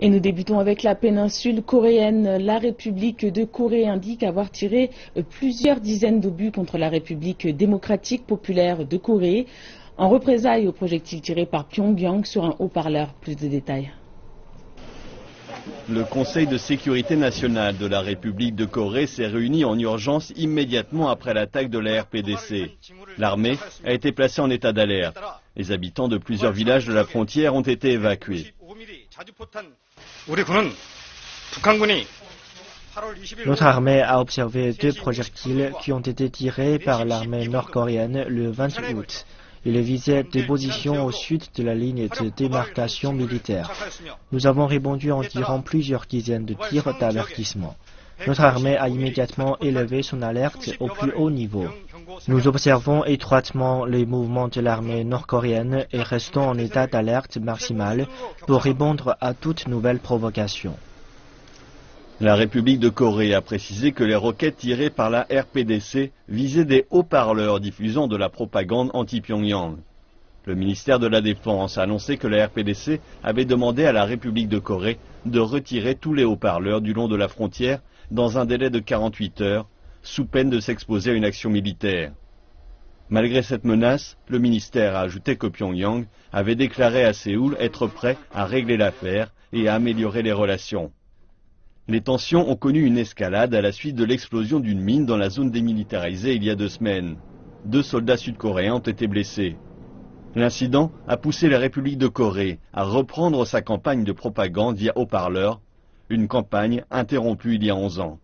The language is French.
Et nous débutons avec la péninsule coréenne. La République de Corée indique avoir tiré plusieurs dizaines d'obus contre la République démocratique populaire de Corée, en représailles aux projectiles tirés par Pyongyang sur un haut-parleur. Plus de détails. Le Conseil de sécurité nationale de la République de Corée s'est réuni en urgence immédiatement après l'attaque de la RPDC. L'armée a été placée en état d'alerte. Les habitants de plusieurs villages de la frontière ont été évacués. Notre armée a observé 2 projectiles qui ont été tirés par l'armée nord-coréenne le 20 août. Ils visaient des positions au sud de la ligne de démarcation militaire. Nous avons répondu en tirant plusieurs dizaines de tirs d'avertissement. Notre armée a immédiatement élevé son alerte au plus haut niveau. Nous observons étroitement les mouvements de l'armée nord-coréenne et restons en état d'alerte maximale pour répondre à toute nouvelle provocation. La République de Corée a précisé que les roquettes tirées par la RPDC visaient des haut-parleurs diffusant de la propagande anti-Pyongyang. Le ministère de la Défense a annoncé que la RPDC avait demandé à la République de Corée de retirer tous les haut-parleurs du long de la frontière dans un délai de 48 heures, sous peine de s'exposer à une action militaire. Malgré cette menace, le ministère a ajouté que Pyongyang avait déclaré à Séoul être prêt à régler l'affaire et à améliorer les relations. Les tensions ont connu une escalade à la suite de l'explosion d'une mine dans la zone démilitarisée il y a 2 semaines. 2 soldats sud-coréens ont été blessés. L'incident a poussé la République de Corée à reprendre sa campagne de propagande via haut-parleurs, une campagne interrompue il y a 11 ans.